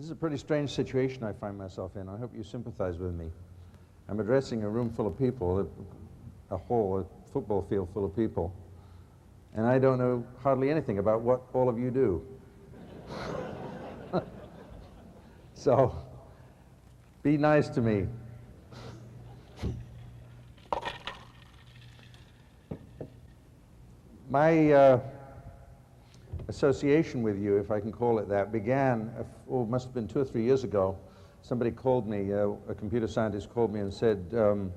This is a pretty strange situation I find myself in. I hope you sympathize with me. I'm addressing a room full of people, a football field full of people, and I don't know hardly anything about what all of you do. So, be nice to me. My association with you, if I can call it that, began, must have been 2 or 3 years ago. Somebody called me, a computer scientist called me and said that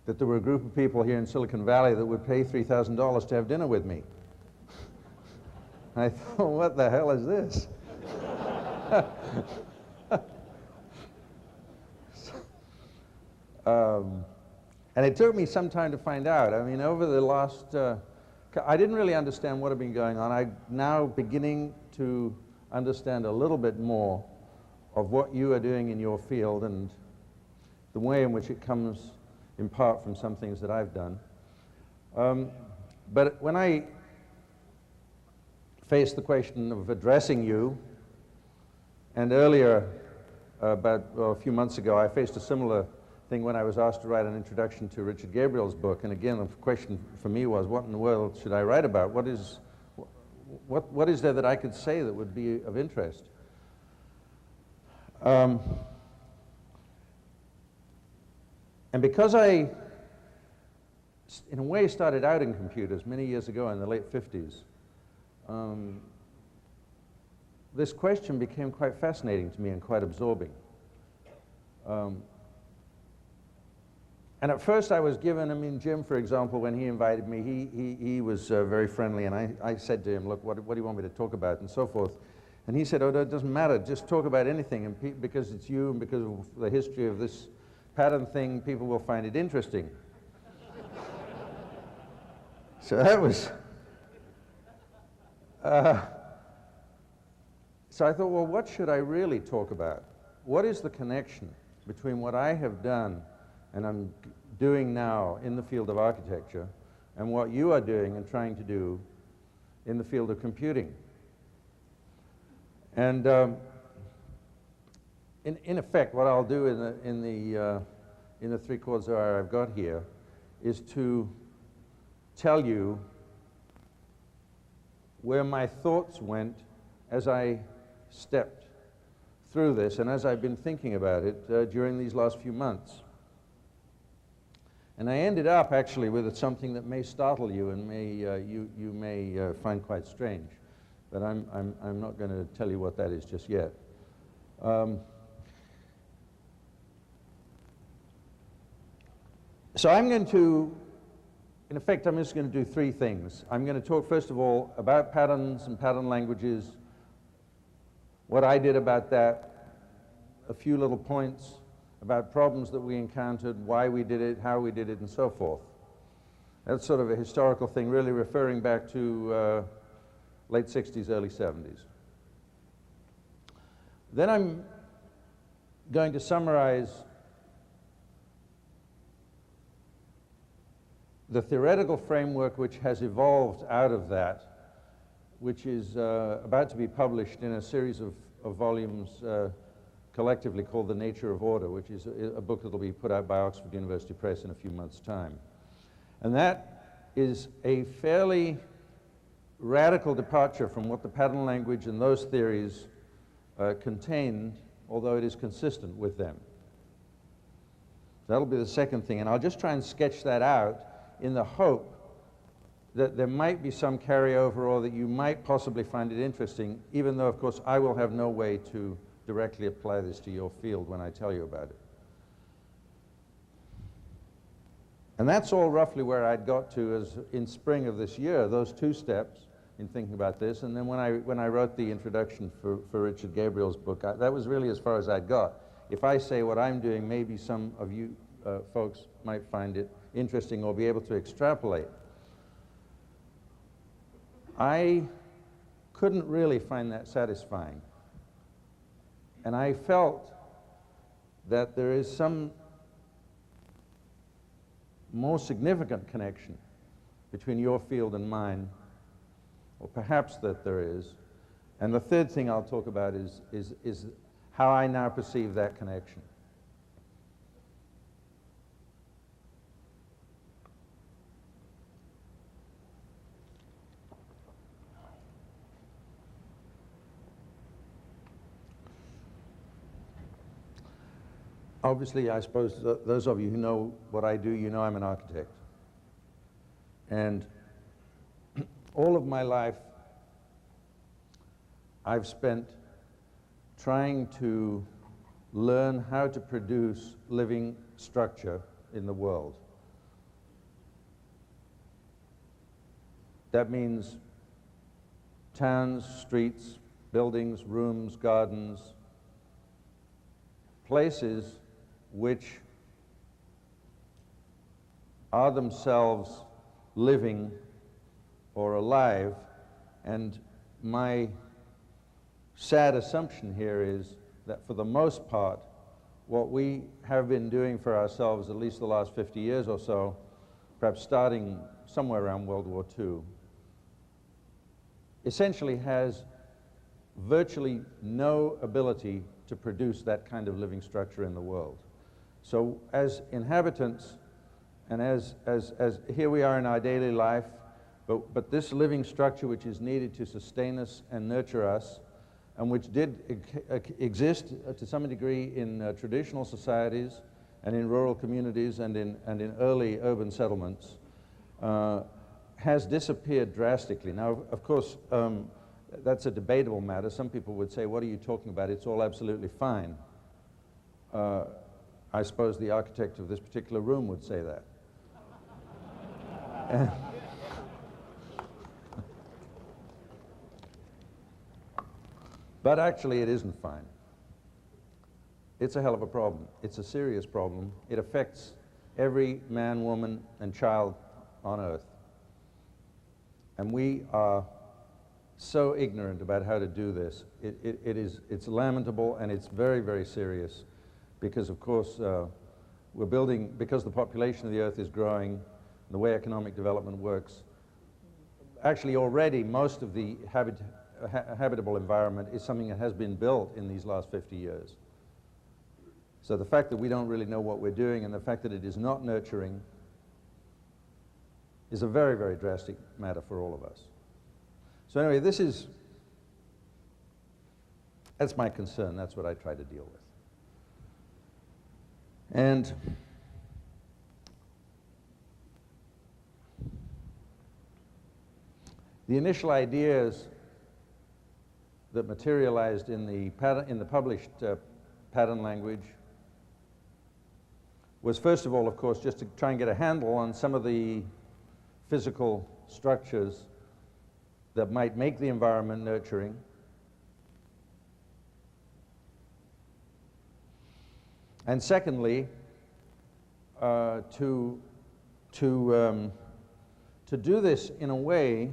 there were a group of people here in Silicon Valley that would pay $3,000 to have dinner with me. I thought, what the hell is this? And it took me some time to find out. I mean, over the last, I didn't really understand what had been going on. I'm now beginning to understand a little bit more of what you are doing in your field and the way in which it comes in part from some things that I've done. But when I faced the question of addressing you, and earlier, a few months ago, I faced a similar thing when I was asked to write an introduction to Richard Gabriel's book. And again, the question for me was, what in the world should I write about? What is there that I could say that would be of interest? And because I, in a way, started out in computers many years ago in the late 50s, this question became quite fascinating to me and quite absorbing. And at first I was given, I mean, Jim, for example, when he invited me, he was very friendly, and I said to him, look, what do you want me to talk about, and so forth. And he said, oh, it doesn't matter, just talk about anything, and because it's you and because of the history of this pattern thing, people will find it interesting. So that was, so I thought, well, what should I really talk about? What is the connection between what I have done and I'm doing now in the field of architecture and what you are doing and trying to do in the field of computing? And in effect, what I'll do in the 3/4 hour I've got here is to tell you where my thoughts went as I stepped through this and as I've been thinking about it during these last few months. And I ended up actually with something that may startle you and you may find quite strange, but I'm not going to tell you what that is just yet. So I'm going to, in effect, I'm just going to do 3 things. I'm going to talk first of all about patterns and pattern languages, what I did about that, a few little points about problems that we encountered, why we did it, how we did it, and so forth. That's sort of a historical thing, really referring back to late 60s, early 70s. Then I'm going to summarize the theoretical framework which has evolved out of that, which is about to be published in a series of volumes collectively called The Nature of Order, which is a book that will be put out by Oxford University Press in a few months' time. And that is a fairly radical departure from what the pattern language and those theories contained, although it is consistent with them. That'll be the second thing, and I'll just try and sketch that out in the hope that there might be some carryover or that you might possibly find it interesting, even though, of course, I will have no way to directly apply this to your field when I tell you about it. And that's all roughly where I'd got to as in spring of this year, those 2 steps in thinking about this. And then when I wrote the introduction for Richard Gabriel's book, that was really as far as I'd got. If I say what I'm doing, maybe some of you folks might find it interesting or be able to extrapolate. I couldn't really find that satisfying. And I felt that there is some more significant connection between your field and mine, or perhaps that there is, And the third thing I'll talk about is how I now perceive that connection. Obviously, I suppose those of you who know what I do, you know I'm an architect. And all of my life, I've spent trying to learn how to produce living structure in the world. That means towns, streets, buildings, rooms, gardens, places which are themselves living or alive. And my sad assumption here is that for the most part, what we have been doing for ourselves, at least the last 50 years or so, perhaps starting somewhere around World War II, essentially has virtually no ability to produce that kind of living structure in the world. So as inhabitants, and as here we are in our daily life, but this living structure which is needed to sustain us and nurture us, and which did exist to some degree in traditional societies and in rural communities and in early urban settlements, has disappeared drastically. Now, of course, that's a debatable matter. Some people would say, what are you talking about? It's all absolutely fine. I suppose the architect of this particular room would say that. But actually, it isn't fine. It's a hell of a problem. It's a serious problem. It affects every man, woman, and child on Earth. And we are so ignorant about how to do this. It's lamentable, and it's very, very serious, because of course we're building, because the population of the Earth is growing, and the way economic development works, actually already most of the habitable environment is something that has been built in these last 50 years. So the fact that we don't really know what we're doing, and the fact that it is not nurturing, is a very, very drastic matter for all of us. So anyway, that's my concern. That's what I try to deal with. And the initial ideas that materialized in the published pattern language was, first of all, of course, just to try and get a handle on some of the physical structures that might make the environment nurturing. And secondly, to do this in a way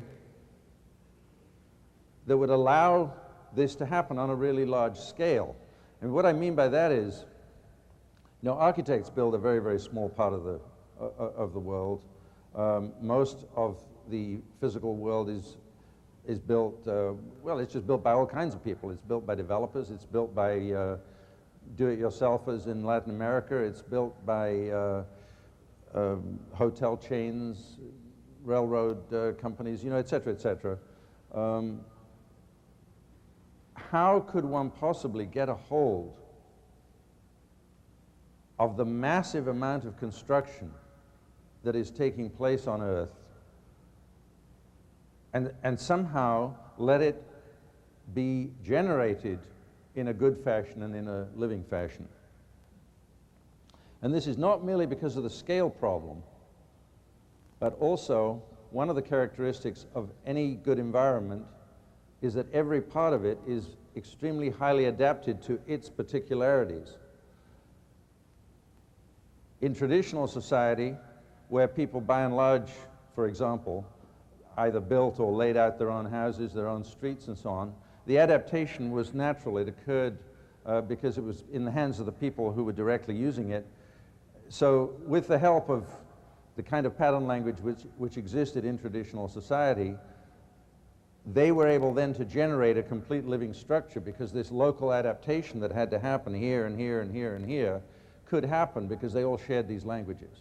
that would allow this to happen on a really large scale. And what I mean by that is, you know, architects build a very, very small part of the world. Most of the physical world is built, well, it's just built by all kinds of people. It's built by developers. It's built by do-it-yourselfers in Latin America. It's built by hotel chains, railroad companies, you know, et cetera, et cetera. How could one possibly get a hold of the massive amount of construction that is taking place on Earth and somehow let it be generated in a good fashion and in a living fashion? And this is not merely because of the scale problem, but also one of the characteristics of any good environment is that every part of it is extremely highly adapted to its particularities. In traditional society, where people by and large, for example, either built or laid out their own houses, their own streets and so on, the adaptation was natural. It occurred because it was in the hands of the people who were directly using it. So with the help of the kind of pattern language which existed in traditional society, they were able then to generate a complete living structure, because this local adaptation that had to happen here and here and here and here could happen because they all shared these languages.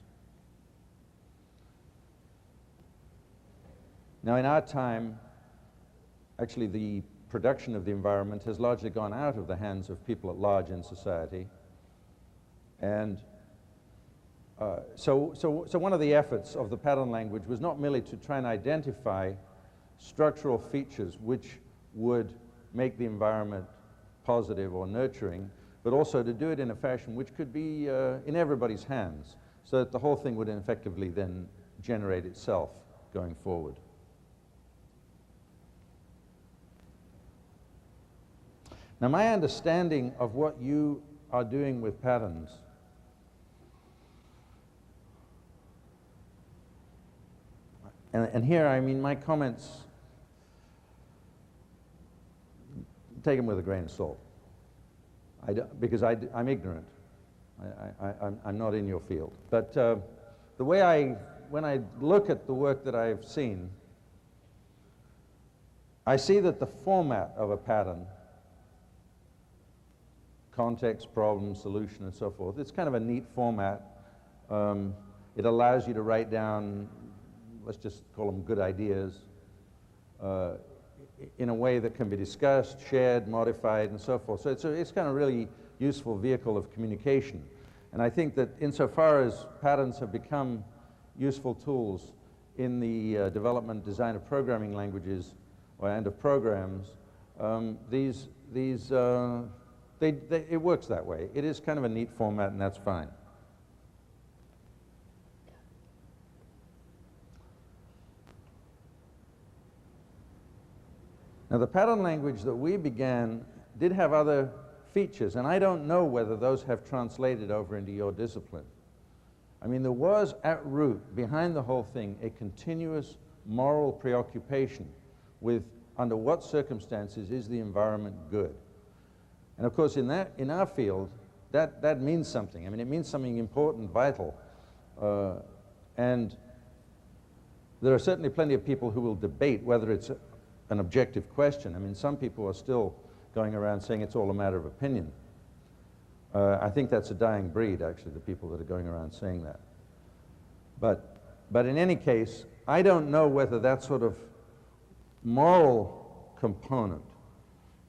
Now, in our time, actually the production of the environment has largely gone out of the hands of people at large in society. And so one of the efforts of the pattern language was not merely to try and identify structural features which would make the environment positive or nurturing, but also to do it in a fashion which could be in everybody's hands, so that the whole thing would effectively then generate itself going forward. Now, my understanding of what you are doing with patterns and here, I mean, my comments, take them with a grain of salt, because I'm ignorant. I'm not in your field. But the way when I look at the work that I've seen, I see that the format of a pattern, context, problem, solution, and so forth, it's kind of a neat format. It allows you to write down, let's just call them good ideas, in a way that can be discussed, shared, modified, and so forth. So it's kind of really useful vehicle of communication. And I think that insofar as patterns have become useful tools in the development, design of programming languages and of programs, it works that way. It is kind of a neat format, and that's fine. Now, the pattern language that we began did have other features, and I don't know whether those have translated over into your discipline. I mean, there was at root, behind the whole thing, a continuous moral preoccupation with under what circumstances is the environment good. And of course, in our field, that means something. I mean, it means something important, vital. And there are certainly plenty of people who will debate whether it's an objective question. I mean, some people are still going around saying it's all a matter of opinion. I think that's a dying breed, actually, the people that are going around saying that. But in any case, I don't know whether that sort of moral component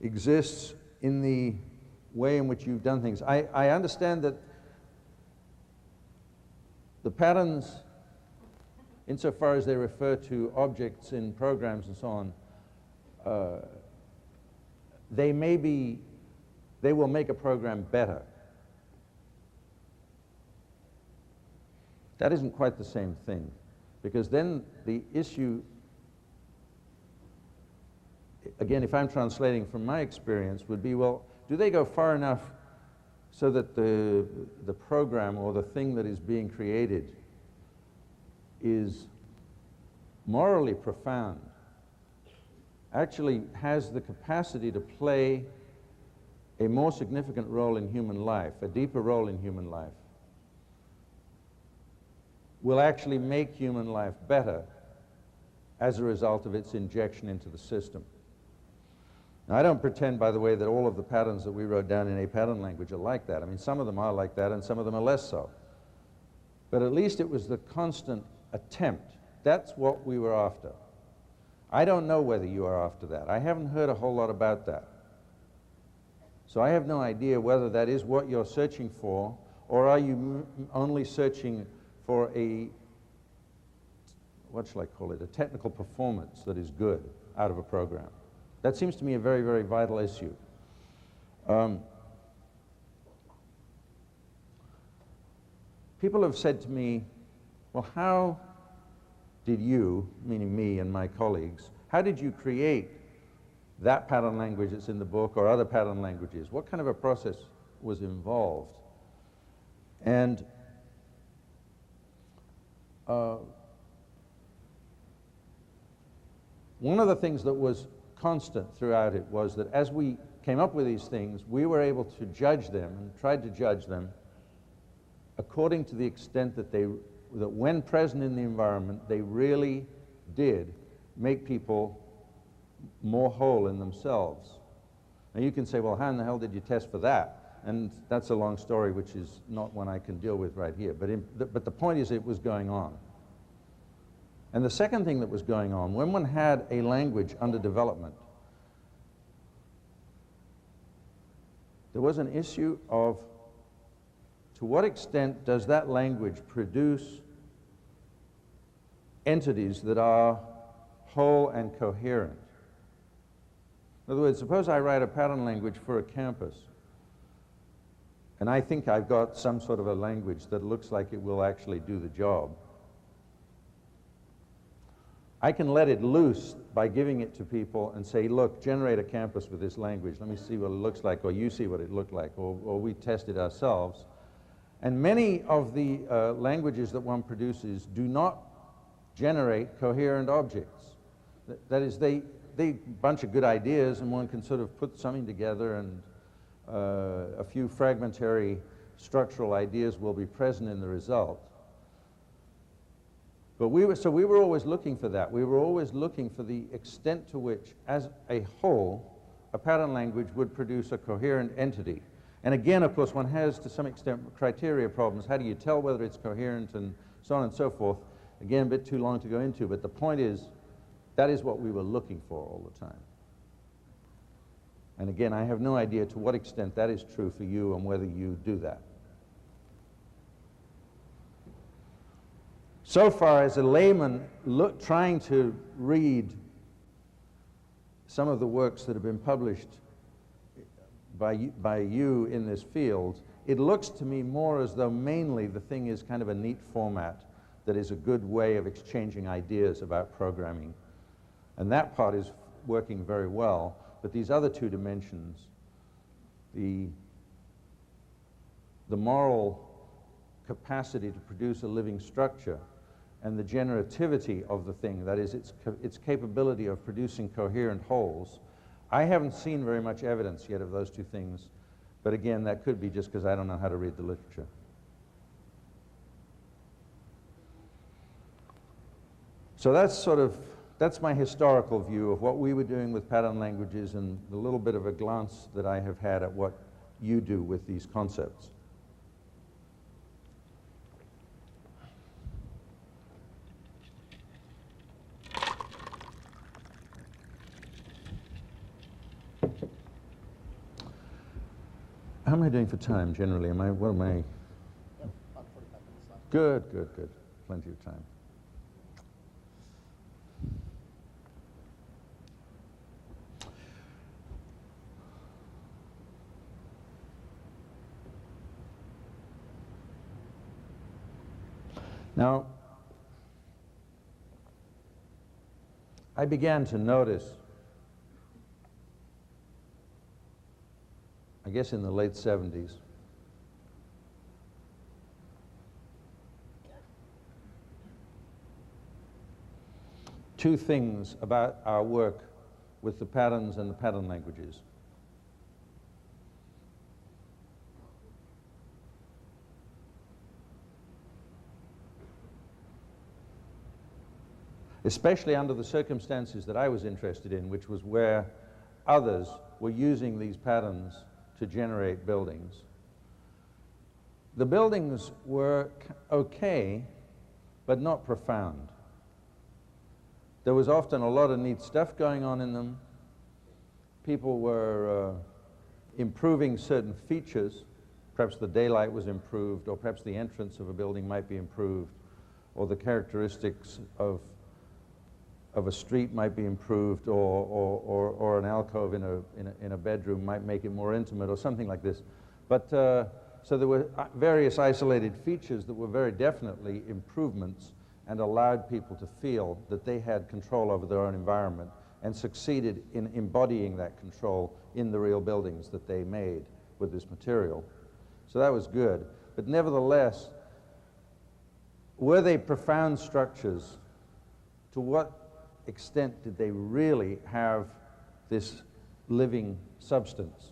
exists in the way in which you've done things. I understand that the patterns, insofar as they refer to objects in programs and so on, they will make a program better. That isn't quite the same thing, because then the issue, again, if I'm translating from my experience, would be, well, do they go far enough so that the program or the thing that is being created is morally profound, actually has the capacity to play a more significant role in human life, a deeper role in human life, will actually make human life better as a result of its injection into the system. Now, I don't pretend, by the way, that all of the patterns that we wrote down in a pattern language are like that. I mean, some of them are like that and some of them are less so. But at least it was the constant attempt. That's what we were after. I don't know whether you are after that. I haven't heard a whole lot about that. So I have no idea whether that is what you're searching for, or are you only searching for a, what shall I call it, a technical performance that is good out of a program. That seems to me a very, very vital issue. People have said to me, well, how did you, meaning me and my colleagues, how did you create that pattern language that's in the book or other pattern languages? What kind of a process was involved? And one of the things that was constant throughout it was that as we came up with these things, we were able to judge them and tried to judge them according to the extent that that when present in the environment, they really did make people more whole in themselves. Now you can say, well, how in the hell did you test for that? And that's a long story, which is not one I can deal with right here. But the point is, it was going on. And the second thing that was going on, when one had a language under development, there was an issue of to what extent does that language produce entities that are whole and coherent? In other words, suppose I write a pattern language for a campus, and I think I've got some sort of a language that looks like it will actually do the job. I can let it loose by giving it to people and say, look, generate a campus with this language. Let me see what it looks like, or you see what it looked like, or we test it ourselves. And many of the languages that one produces do not generate coherent objects. That is, they bunch of good ideas, and one can sort of put something together, and a few fragmentary structural ideas will be present in the result. But we were always looking for that. We were always looking for the extent to which, as a whole, a pattern language would produce a coherent entity. And again, of course, one has, to some extent, criteria problems. How do you tell whether it's coherent, and so on and so forth? Again, a bit too long to go into, but the point is, that is what we were looking for all the time. And again, I have no idea to what extent that is true for you and whether you do that. So far, as a layman trying to read some of the works that have been published by you in this field, it looks to me more as though mainly the thing is kind of a neat format that is a good way of exchanging ideas about programming. And that part is working very well. But these other two dimensions, the moral capacity to produce a living structure and the generativity of the thing, that is, its capability of producing coherent wholes, I haven't seen very much evidence yet of those two things. But again, that could be just because I don't know how to read the literature. So that's my historical view of what we were doing with pattern languages, and the little bit of a glance that I have had at what you do with these concepts. How am I doing for time generally? What am I? Yeah, about 45 minutes left. Good, good, good. Plenty of time. Now, I began to notice, I guess in the late 70s, two things about our work with the patterns and the pattern languages. Especially under the circumstances that I was interested in, which was where others were using these patterns to generate buildings. The buildings were okay, but not profound. There was often a lot of neat stuff going on in them. People were improving certain features. Perhaps the daylight was improved, or perhaps the entrance of a building might be improved, or the characteristics of a street might be improved, or an alcove in a bedroom might make it more intimate, or something like this. But so there were various isolated features that were very definitely improvements and allowed people to feel that they had control over their own environment and succeeded in embodying that control in the real buildings that they made with this material. So that was good. But nevertheless, were they profound structures? To what extent did they really have this living substance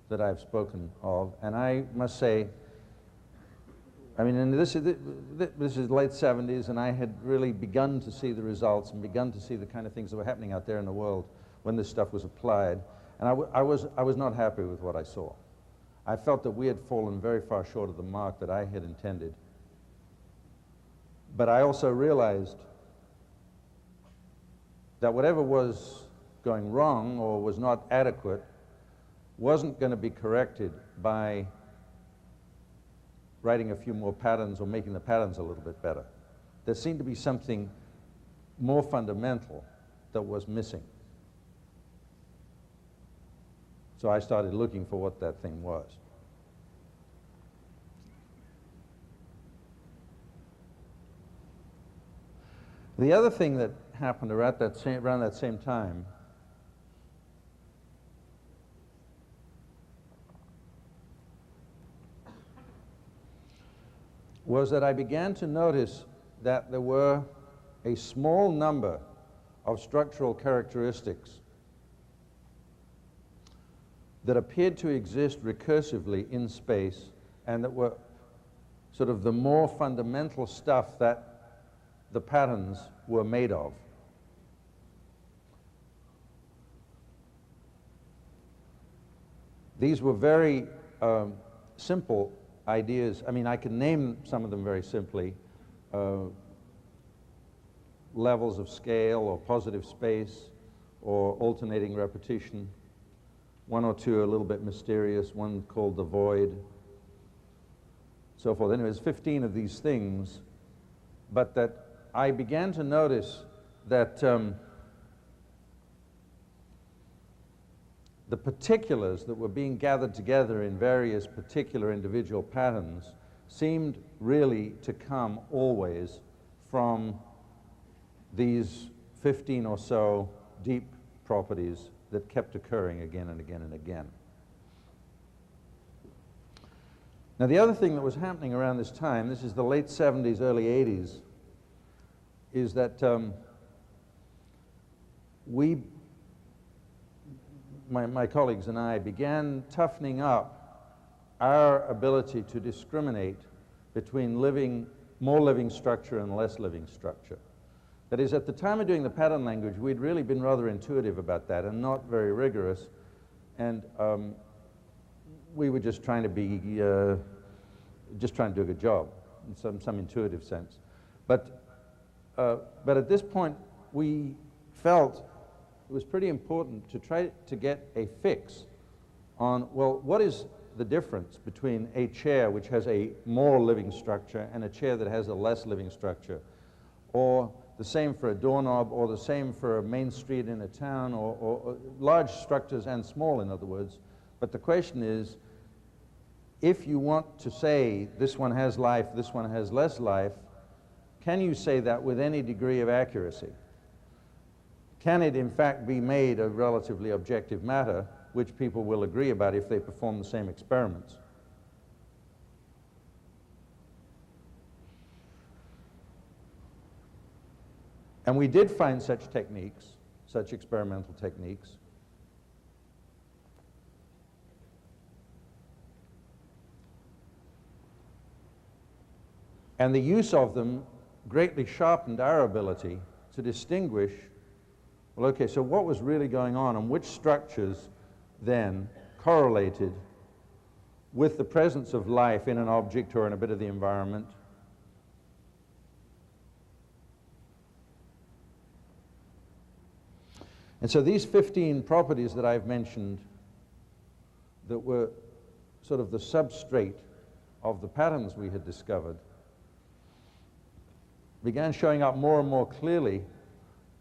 that I've spoken of? And I must say, I mean, and this is late 70s, and I had really begun to see the results and begun to see the kind of things that were happening out there in the world when this stuff was applied. And I was not happy with what I saw. I felt that we had fallen very far short of the mark that I had intended. But I also realized that whatever was going wrong or was not adequate wasn't going to be corrected by writing a few more patterns or making the patterns a little bit better. There seemed to be something more fundamental that was missing. So I started looking for what that thing was. The other thing that happened around that same time was that I began to notice that there were a small number of structural characteristics that appeared to exist recursively in space and that were sort of the more fundamental stuff that the patterns were made of. These were very simple ideas. I mean, I can name some of them very simply. Levels of scale or positive space or alternating repetition. One or two are a little bit mysterious, one called the void, so forth. Anyways, 15 of these things, but that I began to notice that the particulars that were being gathered together in various particular individual patterns seemed really to come always from these 15 or so deep properties that kept occurring again and again and again. Now, the other thing that was happening around this time, this is the late 70s, early 80s, is that my colleagues and I began toughening up our ability to discriminate between more living structure and less living structure. That is, at the time of doing the pattern language, we'd really been rather intuitive about that and not very rigorous, and we were just trying to do a good job in some intuitive sense. But at this point, we felt it was pretty important to try to get a fix on, well, what is the difference between a chair which has a more living structure and a chair that has a less living structure, or the same for a doorknob, or the same for a main street in a town, or large structures and small, in other words. But the question is, if you want to say this one has life, this one has less life, can you say that with any degree of accuracy? Can it in fact be made a relatively objective matter, which people will agree about if they perform the same experiments? And we did find such techniques, such experimental techniques. And the use of them greatly sharpened our ability to distinguish, well, okay, so what was really going on and which structures then correlated with the presence of life in an object or in a bit of the environment. And so these 15 properties that I've mentioned that were sort of the substrate of the patterns we had discovered began showing up more and more clearly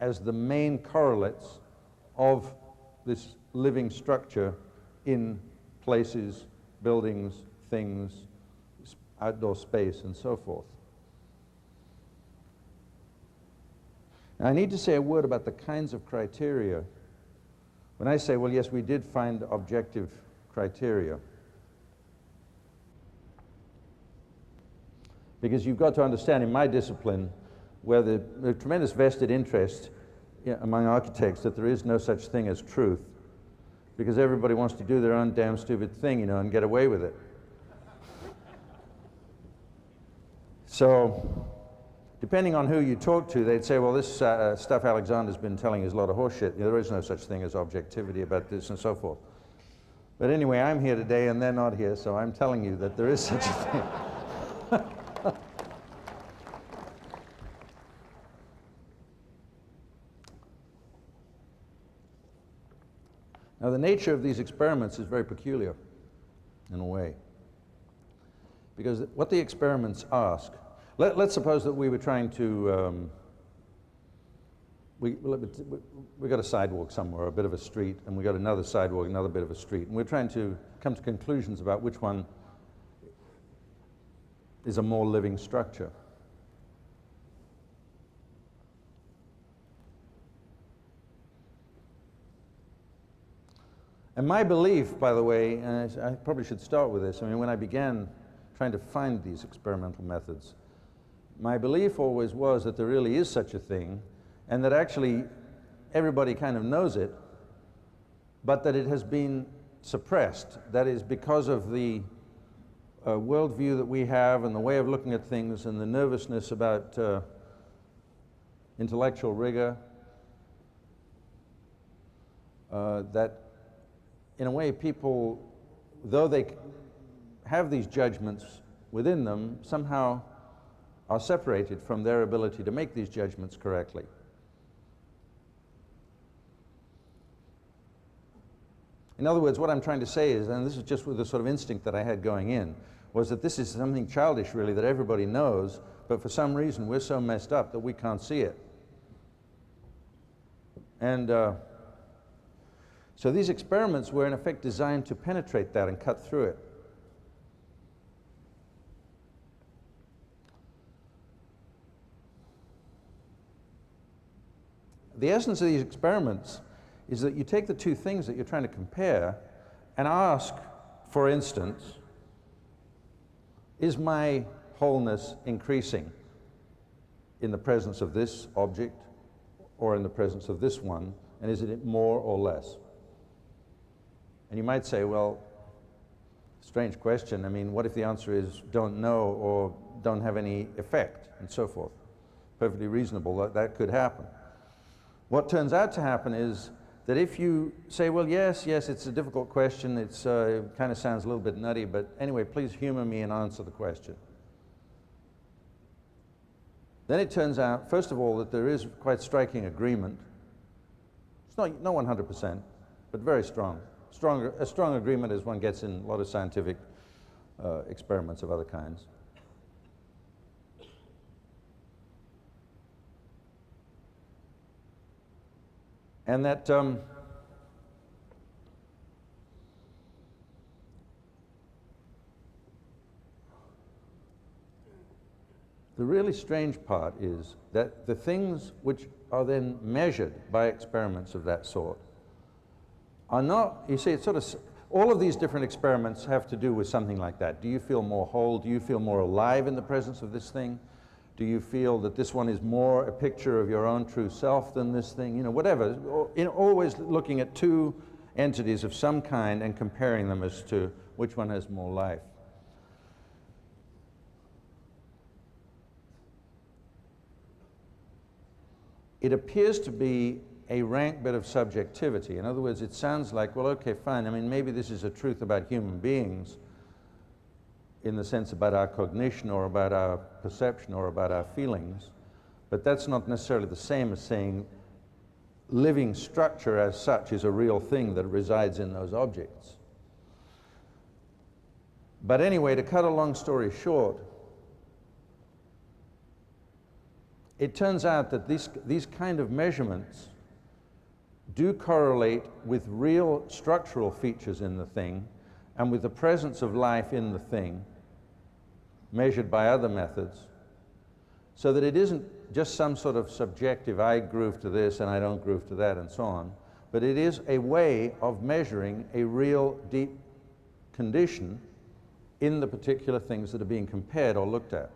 as the main correlates of this living structure in places, buildings, things, outdoor space, and so forth. Now, I need to say a word about the kinds of criteria. When I say, well, yes, we did find objective criteria, because you've got to understand, in my discipline, where the tremendous vested interest among architects that there is no such thing as truth, because everybody wants to do their own damn stupid thing, and get away with it. So depending on who you talk to, they'd say, well, this stuff Alexander's been telling is a lot of horseshit. There is no such thing as objectivity about this and so forth. But anyway, I'm here today and they're not here, so I'm telling you that there is such a thing. Now, the nature of these experiments is very peculiar in a way. Because what the experiments ask, let's suppose that we were trying to, we got a sidewalk somewhere, a bit of a street, and we got another sidewalk, another bit of a street, and we're trying to come to conclusions about which one is a more living structure. And my belief, by the way, and I probably should start with this, I mean, when I began trying to find these experimental methods, my belief always was that there really is such a thing, and that actually everybody kind of knows it, but that it has been suppressed. That is because of the worldview that we have and the way of looking at things and the nervousness about intellectual rigor, that in a way people, though they have these judgments within them, somehow are separated from their ability to make these judgments correctly. In other words, what I'm trying to say is, and this is just with the sort of instinct that I had going in, was that this is something childish really that everybody knows, but for some reason we're so messed up that we can't see it. And so these experiments were in effect designed to penetrate that and cut through it. The essence of these experiments is that you take the two things that you're trying to compare and ask, for instance, is my wholeness increasing in the presence of this object or in the presence of this one, and is it more or less? And you might say, well, strange question. I mean, what if the answer is don't know or don't have any effect and so forth? Perfectly reasonable that that could happen. What turns out to happen is that if you say, well, yes, it's a difficult question, it kind of sounds a little bit nutty, but anyway, please humor me and answer the question. Then it turns out, first of all, that there is quite striking agreement. It's not 100%, but very strong. A strong agreement as one gets in a lot of scientific experiments of other kinds. And that the really strange part is that the things which are then measured by experiments of that sort are not, you see, it's sort of, all of these different experiments have to do with something like that. Do you feel more whole? Do you feel more alive in the presence of this thing? Do you feel that this one is more a picture of your own true self than this thing? You know, whatever. Always looking at two entities of some kind and comparing them as to which one has more life. It appears to be a rank bit of subjectivity. In other words, it sounds like, well, okay, fine. I mean, maybe this is a truth about human beings in the sense about our cognition or about our perception or about our feelings, but that's not necessarily the same as saying living structure as such is a real thing that resides in those objects. But anyway, to cut a long story short, it turns out that these kind of measurements do correlate with real structural features in the thing and with the presence of life in the thing measured by other methods, so that it isn't just some sort of subjective, I groove to this and I don't groove to that and so on, but it is a way of measuring a real deep condition in the particular things that are being compared or looked at.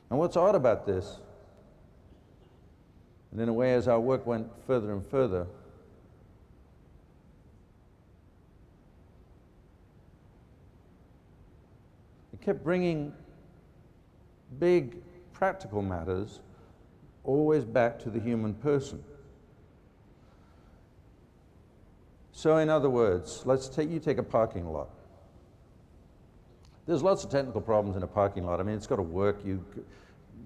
And what's odd about this, and in a way as our work went further and further, it kept bringing big practical matters, always back to the human person. So in other words, you take a parking lot. There's lots of technical problems in a parking lot. I mean, it's got to work.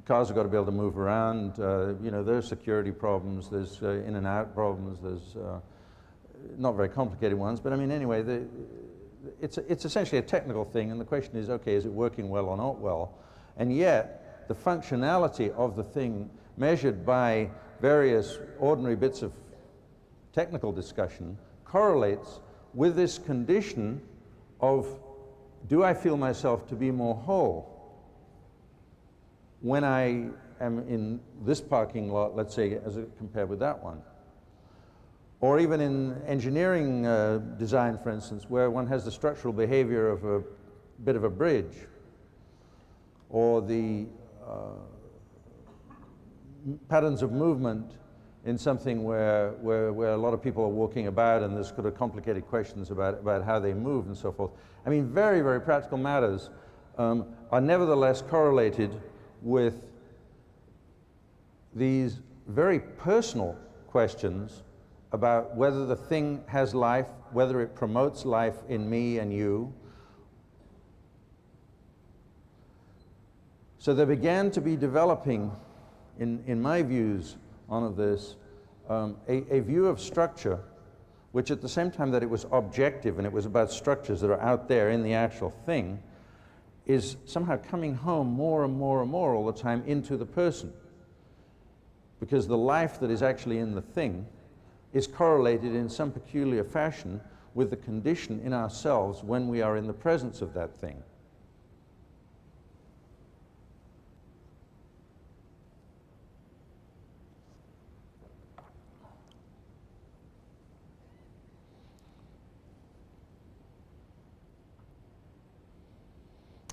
Cars have got to be able to move around. There's security problems. There's in and out problems. There's not very complicated ones. But I mean, anyway, it's essentially a technical thing. And the question is, okay, is it working well or not well? And yet, the functionality of the thing measured by various ordinary bits of technical discussion correlates with this condition of, do I feel myself to be more whole when I am in this parking lot, let's say, as compared with that one? Or even in engineering design, for instance, where one has the structural behavior of a bit of a bridge, or the patterns of movement in something where a lot of people are walking about, and there's sort of complicated questions about how they move and so forth. I mean, very, very practical matters are nevertheless correlated with these very personal questions about whether the thing has life, whether it promotes life in me and you. So there began to be developing, in my views on this, a view of structure, which at the same time that it was objective and it was about structures that are out there in the actual thing, is somehow coming home more and more and more all the time into the person. Because the life that is actually in the thing is correlated in some peculiar fashion with the condition in ourselves when we are in the presence of that thing.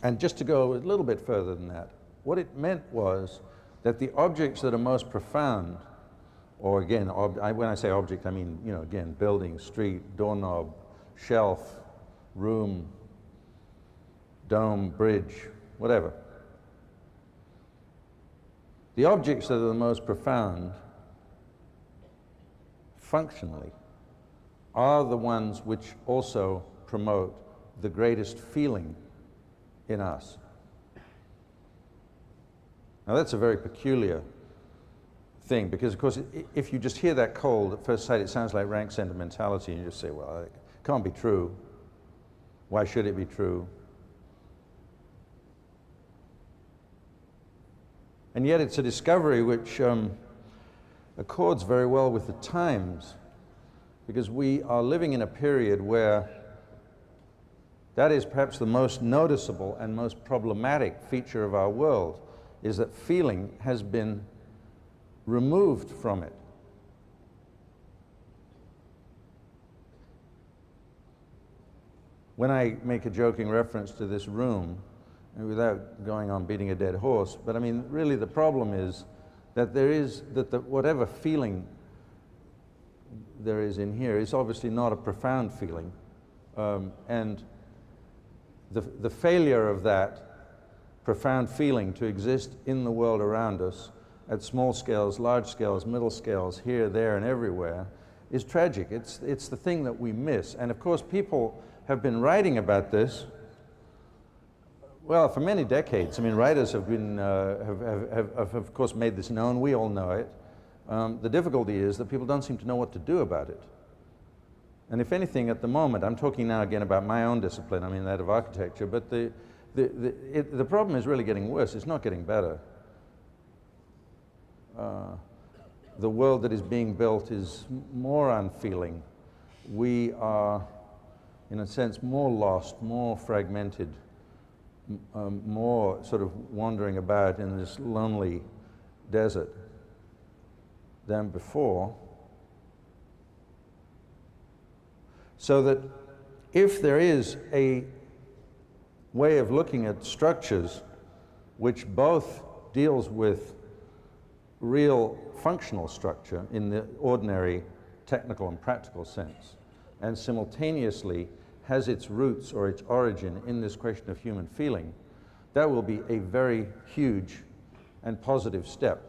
And just to go a little bit further than that, what it meant was that the objects that are most profound, or again, when I say object, I mean, again, building, street, doorknob, shelf, room, dome, bridge, whatever. The objects that are the most profound, functionally, are the ones which also promote the greatest feeling in us. Now that's a very peculiar thing, because of course if you just hear that cold at first sight, it sounds like rank sentimentality, and you just say, well, it can't be true. Why should it be true? And yet it's a discovery which accords very well with the times, because we are living in a period where that is perhaps the most noticeable and most problematic feature of our world, is that feeling has been removed from it. When I make a joking reference to this room, and without going on beating a dead horse, but I mean, really the problem is that whatever feeling there is in here is obviously not a profound feeling, and the failure of that profound feeling to exist in the world around us at small scales, large scales, middle scales, here, there, and everywhere, is tragic. It's the thing that we miss. And of course, people have been writing about this, well, for many decades. I mean, writers have been, have of course made this known. We all know it. The difficulty is that people don't seem to know what to do about it. And if anything, at the moment, I'm talking now again about my own discipline, I mean that of architecture, but the problem is really getting worse. It's not getting better. The world that is being built is more unfeeling. We are, in a sense, more lost, more fragmented, more sort of wandering about in this lonely desert than before. So that if there is a way of looking at structures which both deals with real functional structure in the ordinary technical and practical sense, and simultaneously has its roots or its origin in this question of human feeling, that will be a very huge and positive step.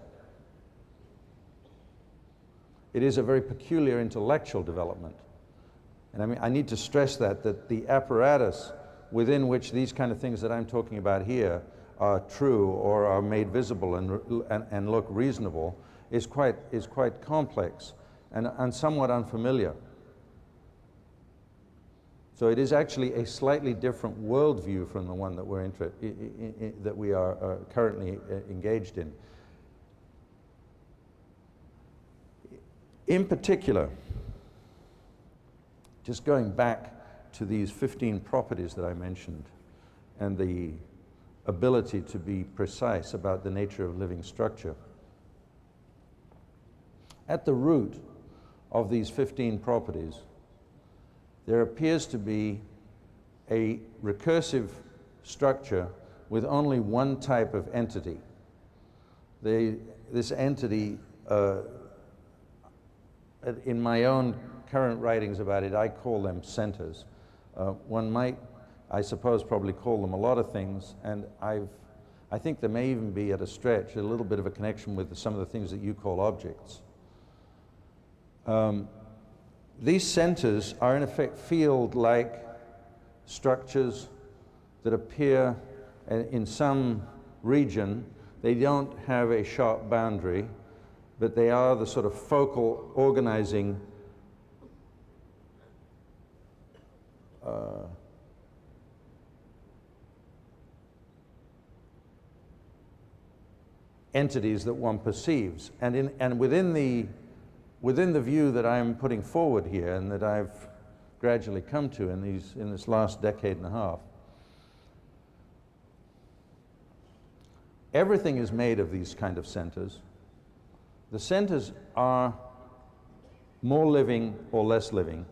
It is a very peculiar intellectual development. And I mean, I need to stress that the apparatus within which these kind of things that I'm talking about here are true or are made visible and look reasonable is quite complex and somewhat unfamiliar. So it is actually a slightly different worldview from the one that we are currently engaged in. In particular, just going back to these 15 properties that I mentioned and the ability to be precise about the nature of living structure. At the root of these 15 properties, there appears to be a recursive structure with only one type of entity. This entity, in my own current writings about it, I call them centers. One might, I suppose, probably call them a lot of things, and I think there may even be, at a stretch, a little bit of a connection with some of the things that you call objects. These centers are in effect field-like structures that appear in some region. They don't have a sharp boundary, but they are the sort of focal organizing entities that one perceives. And within the view that I'm putting forward here and that I've gradually come to in this last decade and a half, everything is made of these kind of centers. The centers are more living or less living,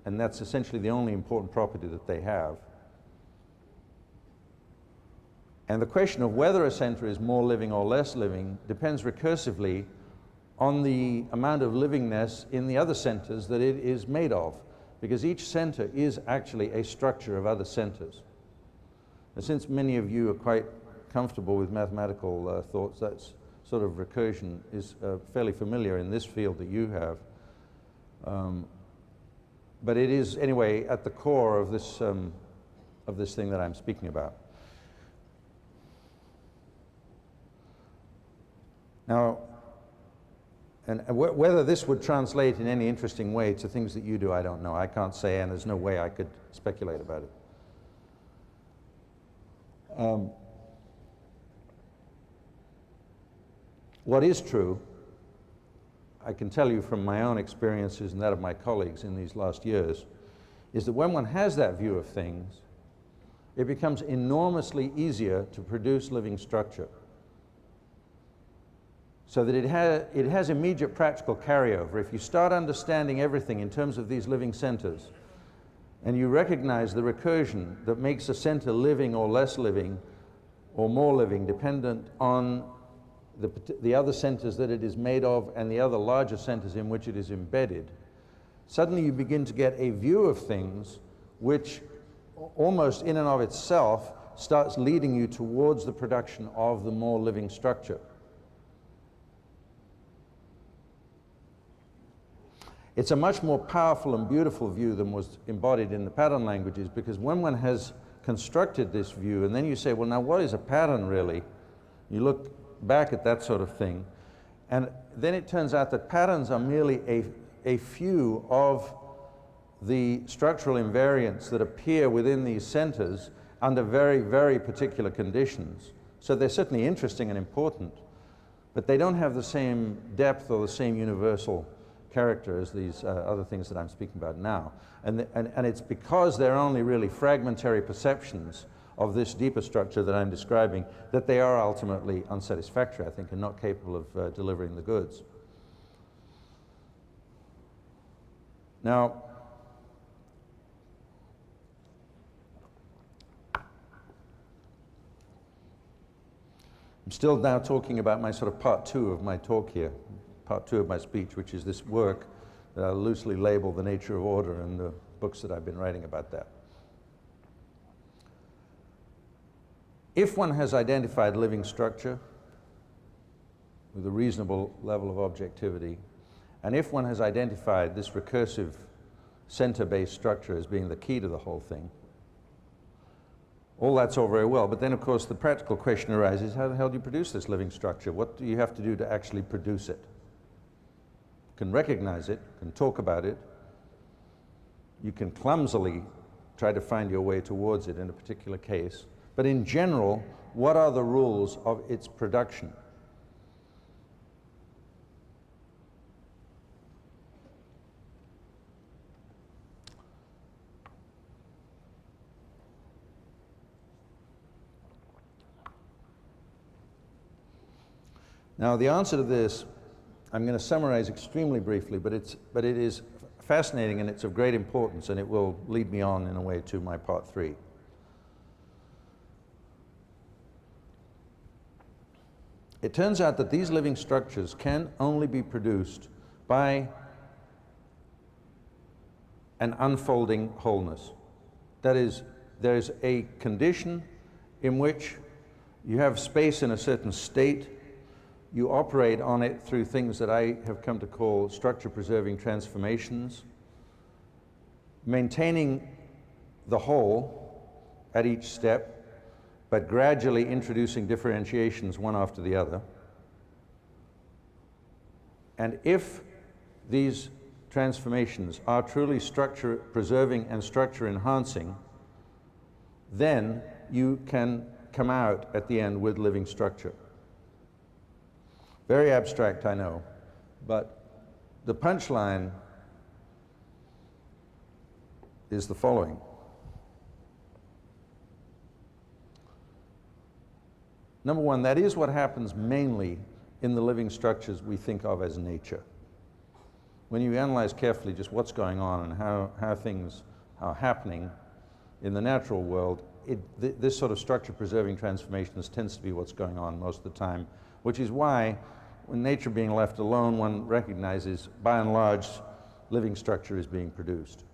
and that's essentially the only important property that they have. And the question of whether a center is more living or less living depends recursively on the amount of livingness in the other centers that it is made of, because each center is actually a structure of other centers. And since many of you are quite comfortable with mathematical thoughts, that's sort of recursion is fairly familiar in this field that you have. But it is, anyway, at the core of this thing that I'm speaking about. Now, and whether this would translate in any interesting way to things that you do, I don't know. I can't say, and there's no way I could speculate about it. What is true, I can tell you from my own experiences and that of my colleagues in these last years, is that when one has that view of things, it becomes enormously easier to produce living structure. So that it has immediate practical carryover. If you start understanding everything in terms of these living centers, and you recognize the recursion that makes a center living or less living, or more living, dependent on the other centers that it is made of and the other larger centers in which it is embedded, suddenly you begin to get a view of things which almost in and of itself starts leading you towards the production of the more living structure. It's a much more powerful and beautiful view than was embodied in the pattern languages, because when one has constructed this view, and then you say, well, now what is a pattern really? You look back at that sort of thing, and then it turns out that patterns are merely a few of the structural invariants that appear within these centers under very, very particular conditions. So they're certainly interesting and important, but they don't have the same depth or the same universal character as these other things that I'm speaking about now. And it's because they're only really fragmentary perceptions of this deeper structure that I'm describing that they are ultimately unsatisfactory, I think, and not capable of delivering the goods. Now, I'm still now talking about my sort of part two of my talk here. Part two of my speech, which is this work that I loosely label The Nature of Order, and the books that I've been writing about that. If one has identified living structure with a reasonable level of objectivity, and if one has identified this recursive center-based structure as being the key to the whole thing, all that's all very well, but then of course the practical question arises, how the hell do you produce this living structure? What do you have to do to actually produce it? You can recognize it, you can talk about it, you can clumsily try to find your way towards it in a particular case, but in general, what are the rules of its production? Now, the answer to this, I'm going to summarize extremely briefly, but it is fascinating and it's of great importance, and it will lead me on in a way to my part 3. It turns out that these living structures can only be produced by an unfolding wholeness. That is, there is a condition in which you have space in a certain state. You operate on it through things that I have come to call structure-preserving transformations, maintaining the whole at each step, but gradually introducing differentiations one after the other. And if these transformations are truly structure-preserving and structure-enhancing, then you can come out at the end with living structure. Very abstract, I know, but the punchline is the following. Number one, that is what happens mainly in the living structures we think of as nature. When you analyze carefully just what's going on and how things are happening in the natural world, this sort of structure-preserving transformations tends to be what's going on most of the time, which is why, when nature being left alone, one recognizes, by and large, living structure is being produced.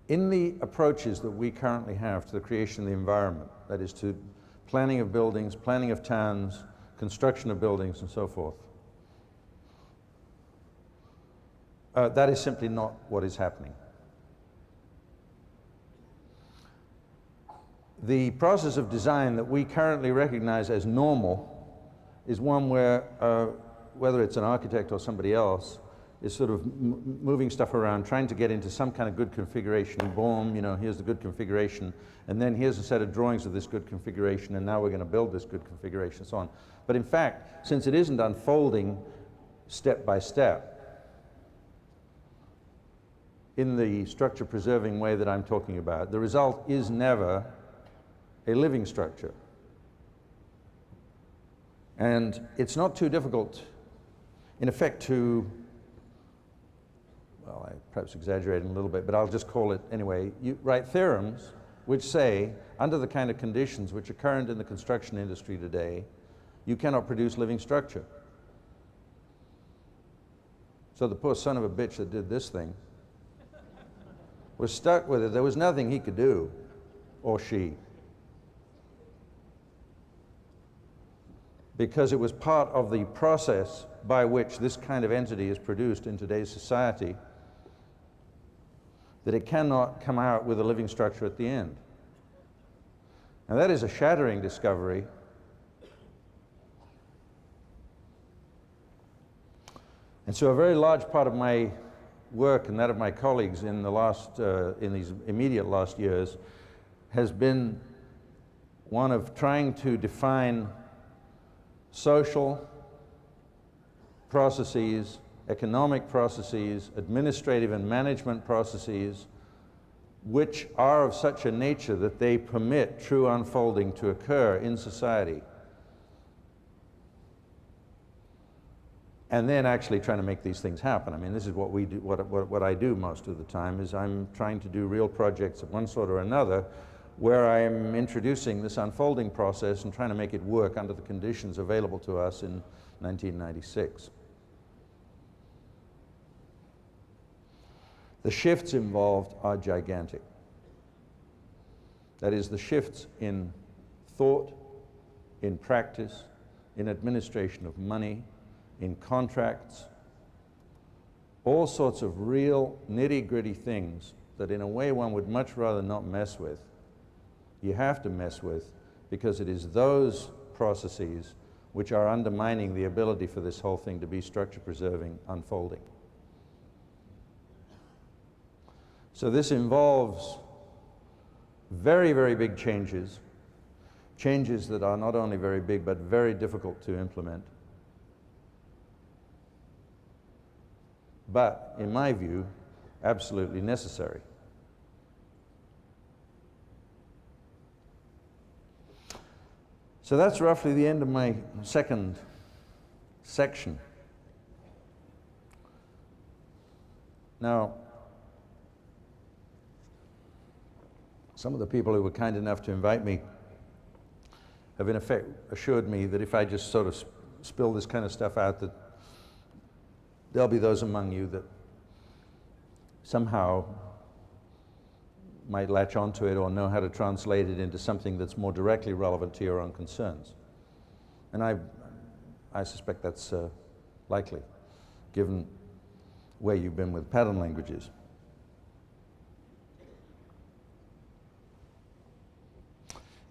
In the approaches that we currently have to the creation of the environment, that is to planning of buildings, planning of towns, construction of buildings, and so forth, that is simply not what is happening. The process of design that we currently recognize as normal is one where, whether it's an architect or somebody else, is sort of moving stuff around, trying to get into some kind of good configuration. Boom, you know, here's the good configuration, and then here's a set of drawings of this good configuration, and now we're going to build this good configuration, and so on. But in fact, since it isn't unfolding step by step in the structure-preserving way that I'm talking about, the result is never a living structure. And it's not too difficult, in effect, to, well, I perhaps exaggerated a little bit, but I'll just call it anyway. You write theorems which say, under the kind of conditions which are current in the construction industry today, you cannot produce living structure. So the poor son of a bitch that did this thing was stuck with it. There was nothing he could do, or she, because it was part of the process by which this kind of entity is produced in today's society, that it cannot come out with a living structure at the end. Now that is a shattering discovery. And so a very large part of my work and that of my colleagues in the last, in these immediate last years has been one of trying to define social processes, economic processes, administrative and management processes, which are of such a nature that they permit true unfolding to occur in society. And then actually trying to make these things happen. I mean, this is what we do, what I do most of the time, is I'm trying to do real projects of one sort or another where I'm introducing this unfolding process and trying to make it work under the conditions available to us in 1996. The shifts involved are gigantic. That is, the shifts in thought, in practice, in administration of money, in contracts, all sorts of real nitty-gritty things that in a way one would much rather not mess with. You have to mess with, because it is those processes which are undermining the ability for this whole thing to be structure-preserving, unfolding. So this involves very, very big changes, changes that are not only very big but very difficult to implement. But, in my view, absolutely necessary. So that's roughly the end of my second section. Now, some of the people who were kind enough to invite me have in effect assured me that if I just sort of spill this kind of stuff out, that there'll be those among you that somehow might latch onto it or know how to translate it into something that's more directly relevant to your own concerns. And I suspect that's likely, given where you've been with pattern languages.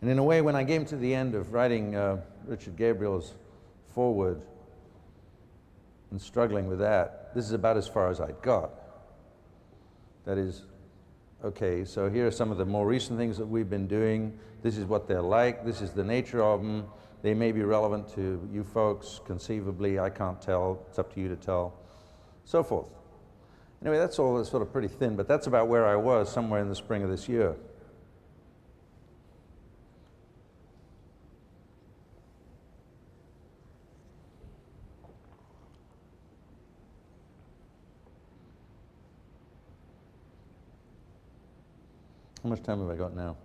And in a way, when I came to the end of writing Richard Gabriel's foreword and struggling with that, this is about as far as I'd got. That is, okay, so here are some of the more recent things that we've been doing. This is what they're like. This is the nature of them. They may be relevant to you folks, conceivably. I can't tell. It's up to you to tell. So forth. Anyway, that's all sort of pretty thin, but that's about where I was somewhere in the spring of this year. How much time have I got now?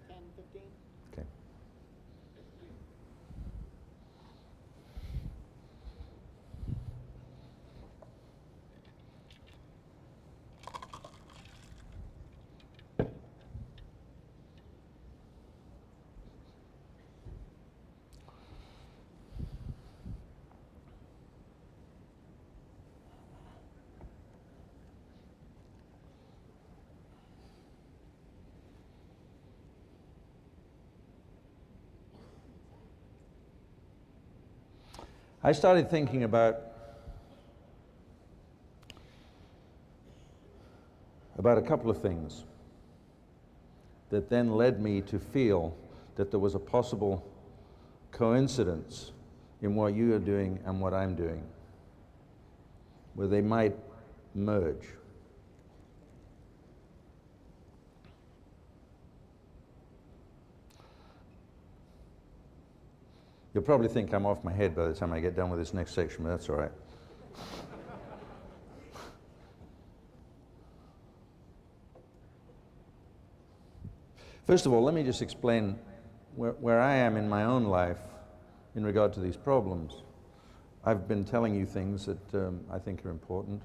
10, 15? Okay. I started thinking about a couple of things that then led me to feel that there was a possible coincidence in what you are doing and what I'm doing, where they might merge. You'll probably think I'm off my head by the time I get done with this next section, but that's all right. First of all, let me just explain where I am in my own life in regard to these problems. I've been telling you things that I think are important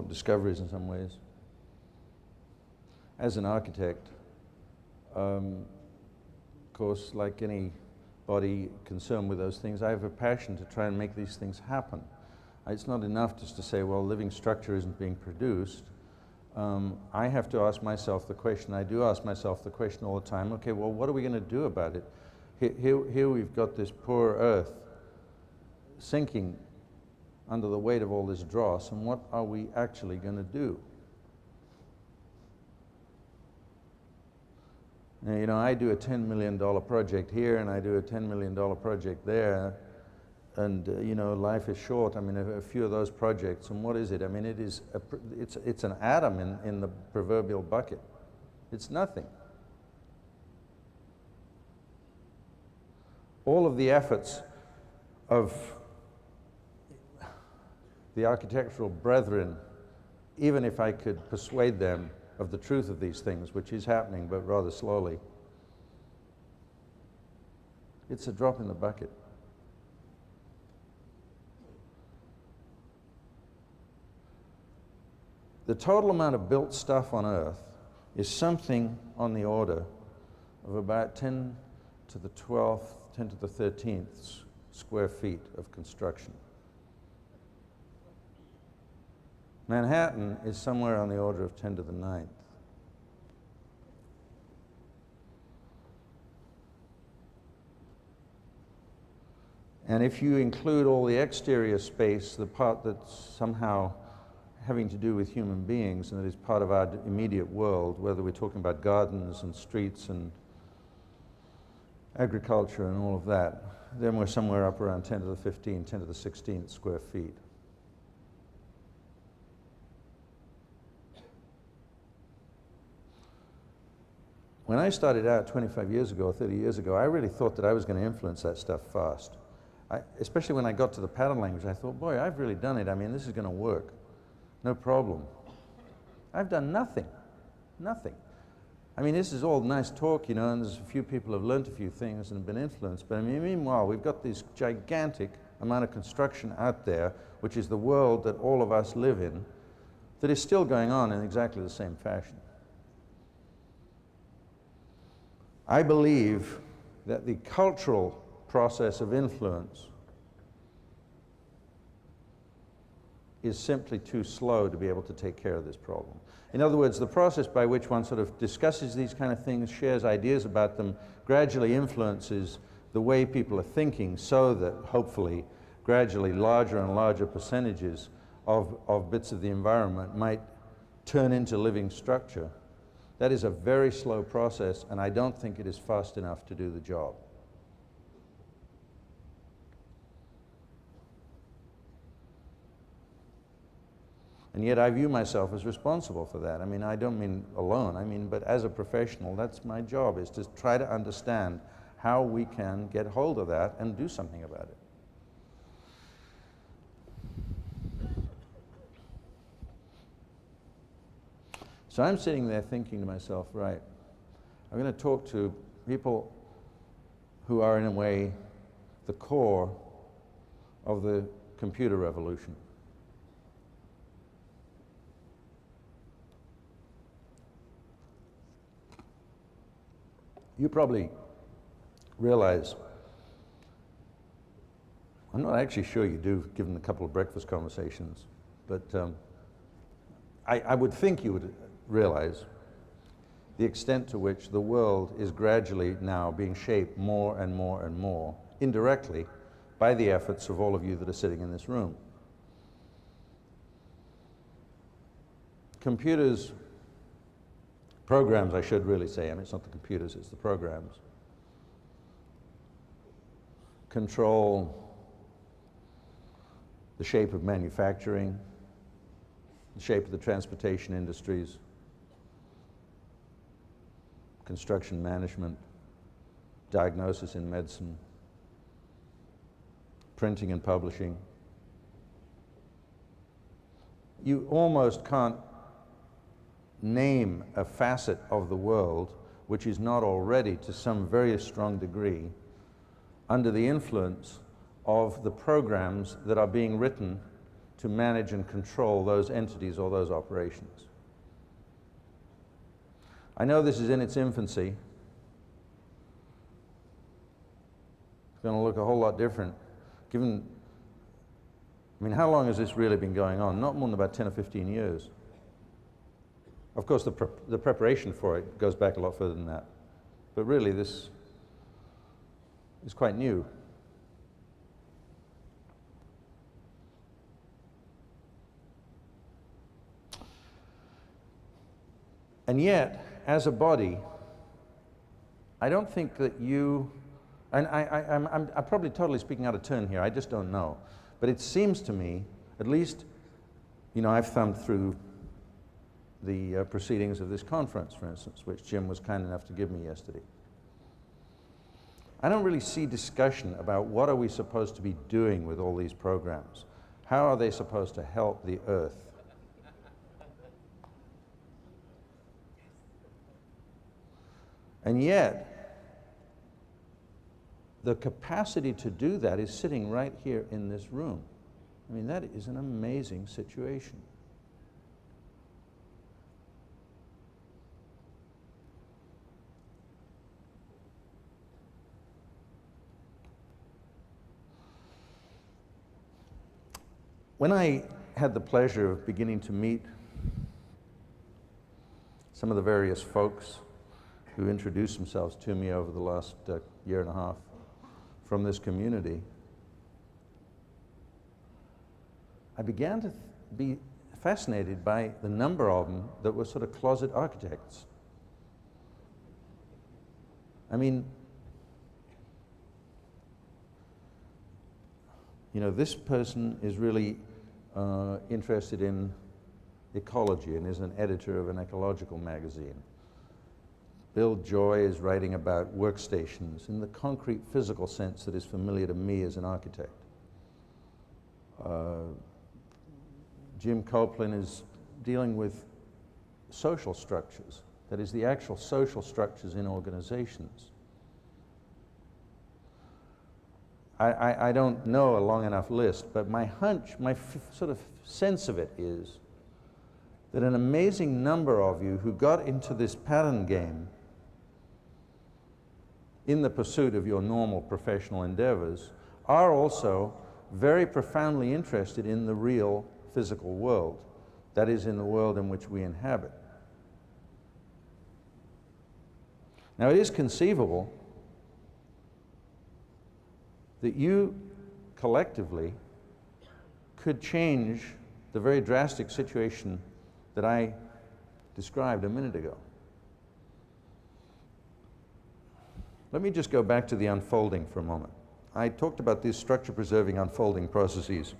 discoveries in some ways. As an architect, of course, like anybody concerned with those things, I have a passion to try and make these things happen. It's not enough just to say, well, living structure isn't being produced. I have to ask myself the question, I do ask myself the question all the time, okay, well, what are we going to do about it? Here we've got this poor Earth sinking under the weight of all this dross, and what are we actually going to do? Now, you know, I do a $10 million project here, and I do a $10 million project there, and you know, life is short. I mean, a few of those projects, and what is it? I mean, it's an atom in the proverbial bucket. It's nothing. All of the efforts of the architectural brethren, even if I could persuade them of the truth of these things, which is happening, but rather slowly, it's a drop in the bucket. The total amount of built stuff on Earth is something on the order of about 10 to the 12th, 10 to the 13th square feet of construction. Manhattan is somewhere on the order of 10 to the 9th. And if you include all the exterior space, the part that's somehow having to do with human beings and that is part of our immediate world, whether we're talking about gardens and streets and agriculture and all of that, then we're somewhere up around 10 to the 15, 10 to the 16th square feet. When I started out 25 years ago or 30 years ago, I really thought that I was going to influence that stuff fast. Especially when I got to the pattern language, I thought, boy, I've really done it. I mean, this is going to work. No problem. I've done nothing. Nothing. I mean, this is all nice talk, you know, and there's a few people who have learned a few things and been influenced. But I mean, meanwhile, we've got this gigantic amount of construction out there, which is the world that all of us live in, that is still going on in exactly the same fashion. I believe that the cultural process of influence is simply too slow to be able to take care of this problem. In other words, the process by which one sort of discusses these kind of things, shares ideas about them, gradually influences the way people are thinking so that hopefully gradually larger and larger percentages of bits of the environment might turn into living structure. That is a very slow process, and I don't think it is fast enough to do the job. And yet I view myself as responsible for that. I mean, I don't mean alone, I mean, but as a professional, that's my job, is to try to understand how we can get hold of that and do something about it. So I'm sitting there thinking to myself, right, I'm going to talk to people who are in a way the core of the computer revolution. You probably realize, I'm not actually sure you do, given a couple of breakfast conversations, but I would think you would realize the extent to which the world is gradually now being shaped more and more and more, indirectly, by the efforts of all of you that are sitting in this room. Computers, programs, I should really say, I mean, it's not the computers, it's the programs, control the shape of manufacturing, the shape of the transportation industries, construction management, diagnosis in medicine, printing and publishing. You almost can't name a facet of the world which is not already, to some very strong degree, under the influence of the programs that are being written to manage and control those entities or those operations. I know this is in its infancy. It's going to look a whole lot different, given, I mean, how long has this really been going on? Not more than about 10 or 15 years. Of course, the preparation for it goes back a lot further than that. But really, this is quite new. And yet, as a body, I don't think that you, and I'm probably totally speaking out of turn here, I just don't know. But it seems to me, at least, you know, I've thumbed through the proceedings of this conference, for instance, which Jim was kind enough to give me yesterday. I don't really see discussion about what are we supposed to be doing with all these programs. How are they supposed to help the Earth? And yet, the capacity to do that is sitting right here in this room. I mean, that is an amazing situation. When I had the pleasure of beginning to meet some of the various folks who introduced themselves to me over the last year and a half from this community, I began to be fascinated by the number of them that were sort of closet architects. I mean, you know, this person is really interested in ecology and is an editor of an ecological magazine. Bill Joy is writing about workstations in the concrete physical sense that is familiar to me as an architect. Jim Copeland is dealing with social structures, that is, the actual social structures in organizations. I don't know a long enough list, but my hunch, my sort of sense of it is that an amazing number of you who got into this pattern game in the pursuit of your normal professional endeavors are also very profoundly interested in the real physical world, that is, in the world in which we inhabit. Now, it is conceivable that you collectively could change the very drastic situation that I described a minute ago. Let me just go back to the unfolding for a moment. I talked about these structure-preserving unfolding processes.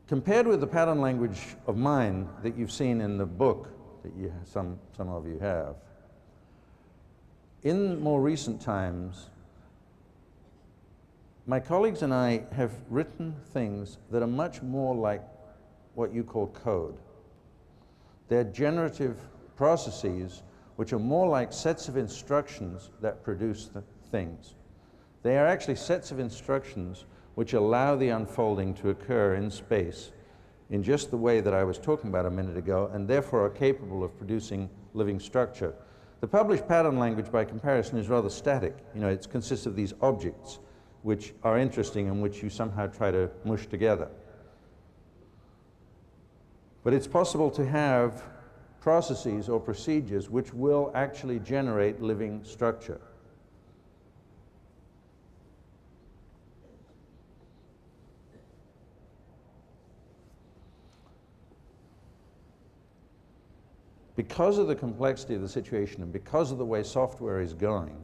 Compared with the pattern language of mind that you've seen in the book that some of you have, in more recent times, my colleagues and I have written things that are much more like what you call code. They're generative processes which are more like sets of instructions that produce the things. They are actually sets of instructions which allow the unfolding to occur in space in just the way that I was talking about a minute ago, and therefore are capable of producing living structure. The published pattern language, by comparison, is rather static. You know, it consists of these objects which are interesting and which you somehow try to mush together. But it's possible to have processes or procedures which will actually generate living structure. Because of the complexity of the situation and because of the way software is going,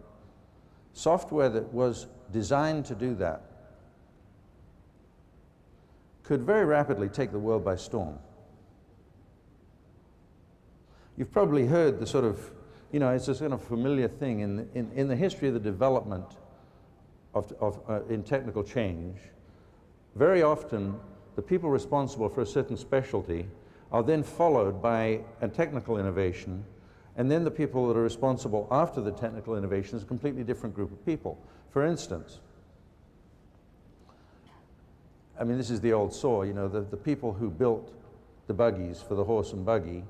software that was designed to do that could very rapidly take the world by storm. You've probably heard the sort of, you know, it's a sort of familiar thing in the history of the development in technical change. Very often, the people responsible for a certain specialty are then followed by a technical innovation, and then the people that are responsible after the technical innovation is a completely different group of people. For instance, I mean, this is the old saw, you know, the people who built the buggies for the horse and buggy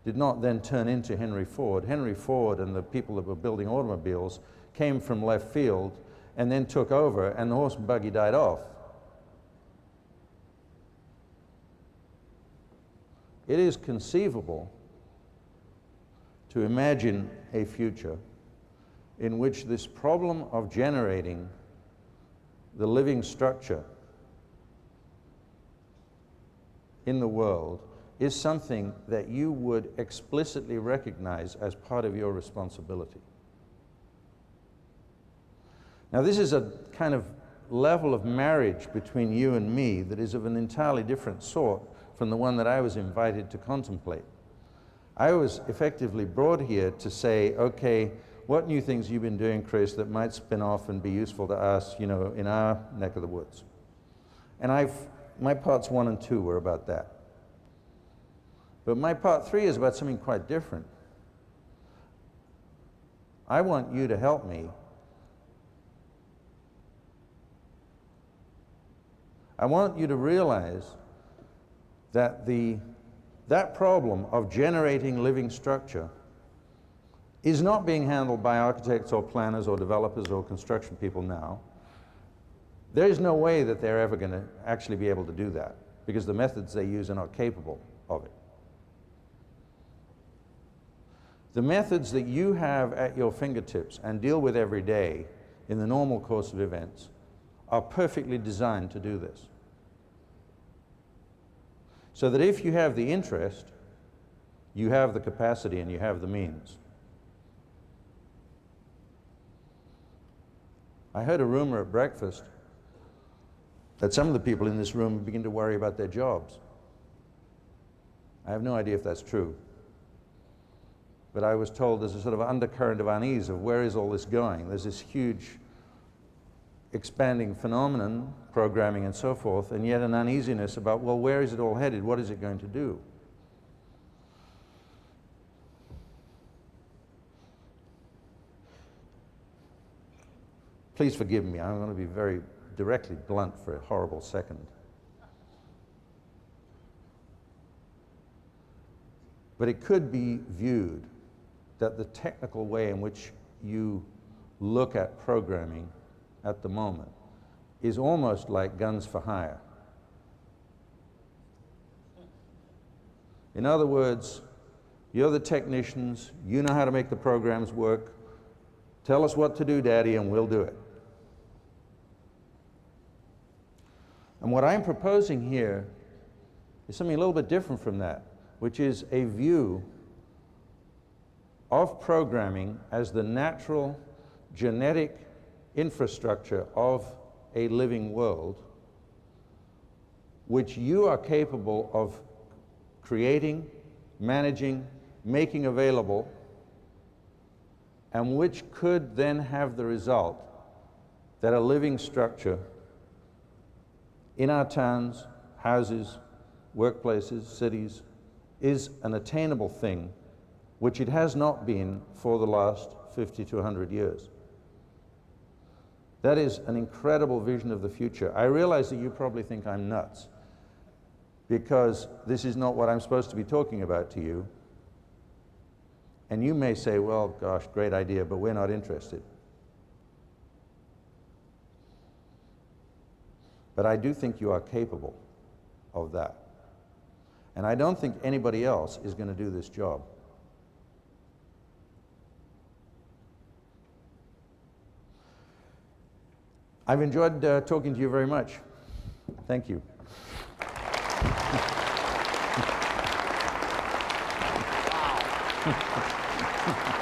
did not then turn into Henry Ford. Henry Ford and the people that were building automobiles came from left field and then took over, and the horse and buggy died off. It is conceivable to imagine a future in which this problem of generating the living structure in the world is something that you would explicitly recognize as part of your responsibility. Now, this is a kind of level of marriage between you and me that is of an entirely different sort from the one that I was invited to contemplate. I was effectively brought here to say, okay, what new things you've been doing, Chris, that might spin off and be useful to us, you know, in our neck of the woods. And my parts 1 and 2 were about that. But my part 3 is about something quite different. I want you to help me. I want you to realize that that problem of generating living structure is not being handled by architects or planners or developers or construction people now. There is no way that they're ever going to actually be able to do that because the methods they use are not capable of it. The methods that you have at your fingertips and deal with every day in the normal course of events are perfectly designed to do this. So that if you have the interest, you have the capacity and you have the means. I heard a rumor at breakfast that some of the people in this room begin to worry about their jobs. I have no idea if that's true. But I was told there's a sort of undercurrent of unease of where is all this going. There's this huge expanding phenomenon, programming and so forth, and yet an uneasiness about, well, where is it all headed? What is it going to do? Please forgive me. I'm going to be very directly blunt for a horrible second. But it could be viewed that the technical way in which you look at programming at the moment is almost like guns for hire. In other words, you're the technicians, you know how to make the programs work, tell us what to do, Daddy, and we'll do it. And what I'm proposing here is something a little bit different from that, which is a view of programming as the natural genetic infrastructure of a living world, which you are capable of creating, managing, making available, and which could then have the result that a living structure in our towns, houses, workplaces, cities, is an attainable thing, which it has not been for the last 50 to 100 years. That is an incredible vision of the future. I realize that you probably think I'm nuts, because this is not what I'm supposed to be talking about to you. And you may say, well, gosh, great idea, but we're not interested. But I do think you are capable of that. And I don't think anybody else is going to do this job. I've enjoyed talking to you very much. Thank you. Wow.